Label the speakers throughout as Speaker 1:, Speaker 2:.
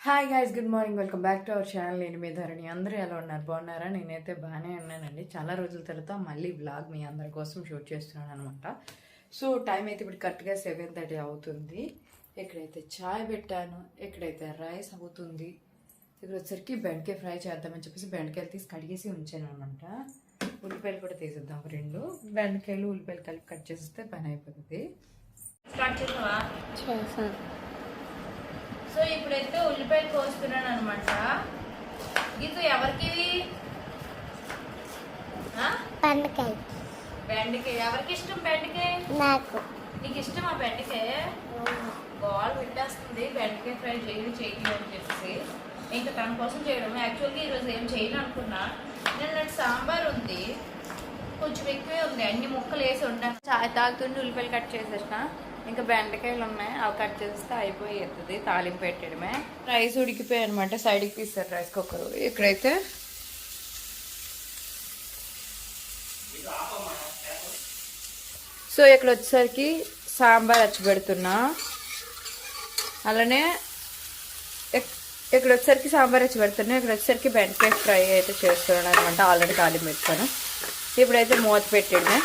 Speaker 1: Hi guys, good morning. Welcome back to our channel. నేను మీ ధరణి. అందరూ ఎలా ఉన్నారు? బాగున్నారా? నేనైతే బాగానే ఉన్నానండి. చాలా రోజుల తర్వాత మళ్ళీ వ్లాగ్ మీ అందరి కోసం షూట్ చేస్తున్నాను అనమాట. సో టైం అయితే ఇప్పుడు కరెక్ట్గా 7:30 అవుతుంది. ఎక్కడైతే చాయ్ పెట్టాను, ఎక్కడైతే రైస్ అవుతుంది. ఇక్కడ వచ్చరికి బెండకాయ ఫ్రై చేద్దామని చెప్పేసి బెండకాయలు తీసి కడిగేసి ఉంచాను అనమాట. ఉల్లిపాయలు కూడా తీసేద్దాం. 2 బెండకాయలు ఉల్లిపాయలు కలిపి కట్ చేస్తే పని అయిపోతుంది.
Speaker 2: స్టార్ట్ చేసావా? సో ఇప్పుడైతే ఉల్లిపాయలు కోస్తున్నాను అనమాట. ఇది ఎవరికి?
Speaker 3: బెండకాయ.
Speaker 2: బెండకాయ ఎవరికి ఇష్టం? బెండకాయ
Speaker 3: నాకు.
Speaker 2: నీకు ఇష్టమా బెండకాయ? బాల్ పెట్టేస్తుంది. బెండకాయ ఫ్రై చేయాలి అని చెప్పేసి ఇంకా తన కోసం చేయడం. యాక్చువల్గా ఈరోజు ఏం చేయను అనుకున్నా. నిన్నటి సాంబార్ ఉంది, కొంచెం ఎక్కువే ఉంది. అన్ని ముక్కలు వేసి ఉంటాను. చాయ్ తాగుతుంటే ఉల్లిపాయలు కట్ చేసేసిన. ఇంకా బెండకాయలు ఉన్నాయి, అవి కట్ చేస్తే అయిపోతుంది. తాలింపు పెట్టడమే. రైస్ ఉడికిపోయాయి అనమాట. సైడ్కి తీస్తారు రైస్ కుక్కర్. ఇక్కడైతే సో ఇక్కడ వచ్చేసరికి సాంబార్ వచ్చి పెడుతున్నా. అలానే ఇక్కడ వచ్చేసరికి సాంబార్ వచ్చి పెడుతున్నా. ఇక్కడ వచ్చేసరికి బెండకాయ ఫ్రై అయితే చేస్తున్నాను అనమాట. ఆల్రెడీ తాలింపు పెట్టుతాను. ఇప్పుడైతే మూత పెట్టడమే.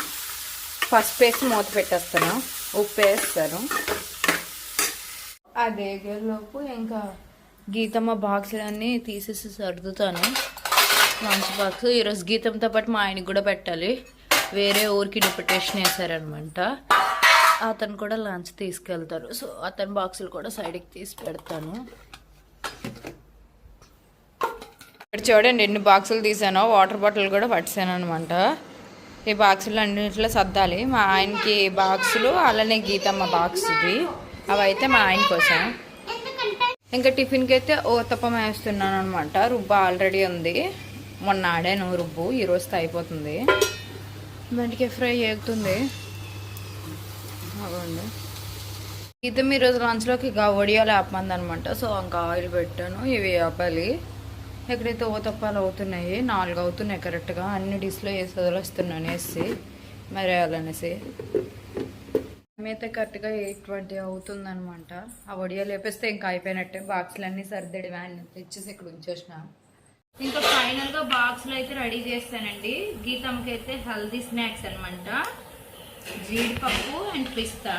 Speaker 2: పసుపు వేసి మూత పెట్టేస్తాను, ఉప్పు వేస్తాను. అదే లోపు ఇంకా గీతమ్మ బాక్సులన్నీ తీసేసి సర్దుతాను. లంచ్ బాక్స్ ఈరోజు గీతంతో పాటు మా ఆయనకి కూడా పెట్టాలి. వేరే ఊరికి డిప్యుటేషన్ వేసారనమాట. అతను కూడా లంచ్ తీసుకెళ్తారు. సో అతని బాక్సులు కూడా సైడ్కి తీసి పెడతాను. ఇక్కడ చూడండి ఎన్ని బాక్సులు తీసానో. వాటర్ బాటిల్ కూడా పట్టాను అనమాట. ఈ బాక్సులు అన్నింటిలో సర్దాలి. మా ఆయనకి బాక్సులు, అలానే గీతమ్మ బాక్స్ ఇవి. అవి అయితే మా ఆయన కోసం. ఇంకా టిఫిన్కి అయితే ఓతప్పం వేస్తున్నాను అనమాట. రుబ్బు ఆల్రెడీ ఉంది, మొన్న ఆడాను రుబ్బు. ఈరోజుతో అయిపోతుంది. బెండకాయ ఫ్రై ఏగుతుంది. అవ్వండి. గీతం ఈరోజు లంచ్లోకి ఇక వడియాలు ఆపమంది అనమాట. సో ఇంకా ఆయిల్ పెట్టాను. ఇవి ఆపాలి. ఎక్కడైతే ఓతప్పాలు అవుతున్నాయి, 4 అవుతున్నాయి కరెక్ట్గా. అన్ని డిష్లో వేసి వదిలేస్తున్నాను వేసి మరి వేయాలనేసి. మేమైతే కరెక్ట్గా 8:20 అవుతుంది అనమాట. ఆ వడియాలు వేపిస్తే ఇంకా అయిపోయినట్టే. బాక్సులు అన్నీ సర్దడి వ్యాన్ తెచ్చేసి ఇక్కడ ఉంచేసిన. ఇంకా ఫైనల్గా బాక్స్లో అయితే రెడీ చేస్తానండి. గీతమ్మకి అయితే హెల్దీ స్నాక్స్ అనమాట. జీడిపప్పు అండ్ పిస్తా.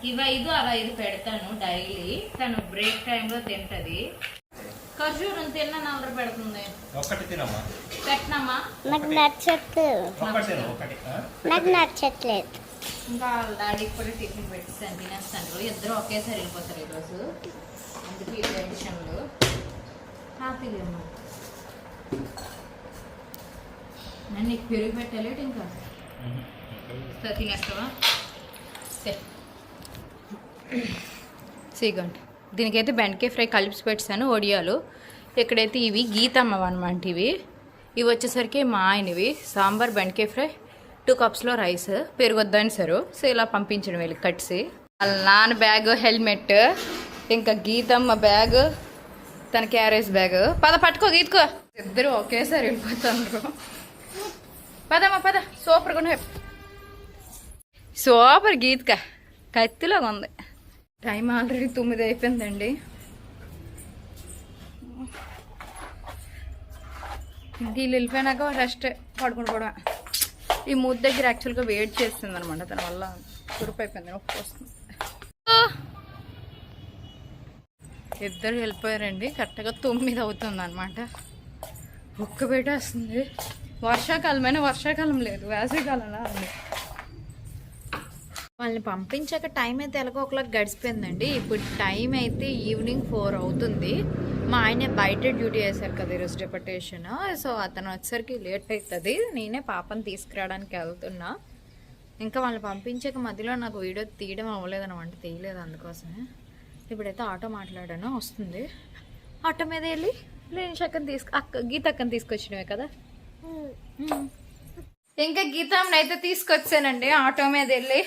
Speaker 2: ఇవి 5 అలా 5 పెడతాను డైలీ. తను బ్రేక్ టైంలో తింటది. ఖర్జూరం తిన్నా నల్లర పెడుతుంది. పెట్టినమ్మా.
Speaker 3: నాకు నచ్చట్లేదు.
Speaker 2: ఇంకా డాడీకి కూడా టిఫిన్ పెట్టిస్తాను, తినేస్తాను. ఇద్దరు ఒకేసారి వెళ్ళిపోతారు ఈరోజు. అందుకే ఈ టెన్షన్లు. హ్యాపీగా అమ్మా. నేను నీకు పెరుగు పెట్టలేడు ఇంకా. తినేస్తావా? సీగండి. దీనికైతే బెండకాయ ఫ్రై కలిపి పెట్టాను. వడియాలు ఇక్కడైతే ఇవి గీతమ్మ అనమాట. ఇవి వచ్చేసరికి మా ఆయనవి. సాంబార్, బెండకాయ ఫ్రై, 2 కప్స్లో రైస్, పెరుగొద్దని సరు. సో ఇలా పంపించడం వీళ్ళకి కట్సి. వాళ్ళ నాన్న బ్యాగ్, హెల్మెట్, ఇంకా గీతమ్మ బ్యాగ్, తన క్యారేజ్ బ్యాగ్. పద పట్టుకో గీతుకో. ఇద్దరు ఒకేసారి వెళ్ళిపోతారు. పదమ్మా పద. సూపర్గా ఉన్నాయి. సూపర్ గీతిక కత్తిలాగా ఉంది. టైం ఆల్రెడీ 9 అయిపోయిందండి. వీళ్ళు వెళ్ళిపోయినాక రెస్ట్ పడుకుని కూడా. ఈ మూత దగ్గర యాక్చువల్గా వెయిట్ చేస్తుంది అనమాట. దాని వల్ల చురుపు అయిపోయింది, నొప్పి వస్తుంది. ఇద్దరు వెళ్ళిపోయారండి. కరెక్ట్గా 9 అవుతుంది అనమాట. ఒక్క పెట్టేస్తుంది. వర్షాకాలమైనా వర్షాకాలం లేదు, వేసవికాలంలో ఉంది. వాళ్ళని పంపించాక టైం అయితే ఎలాగో ఒకలాగా గడిచిపోయిందండి. ఇప్పుడు టైం అయితే ఈవినింగ్ 4 అవుతుంది. మా ఆయన బయట డ్యూటీ చేశారు కదా ఈరోజు డిప్యుటేషన్. సో అతను వచ్చేసరికి లేట్ అవుతుంది. నేనే పాపని తీసుకురావడానికి వెళ్తున్నా. ఇంకా వాళ్ళని పంపించాక మధ్యలో నాకు వీడియో తీయడం అవ్వలేదన్నమాట, తీయలేదు. అందుకోసమే ఇప్పుడైతే ఆటో మాట్లాడాను, వస్తుంది. ఆటో మీద వెళ్ళి లేని గీతక్కని తీసుకొచ్చినవే కదా. ఇంకా గీతమ్మని అయితే తీసుకొచ్చానండి ఆటో మీద వెళ్ళి.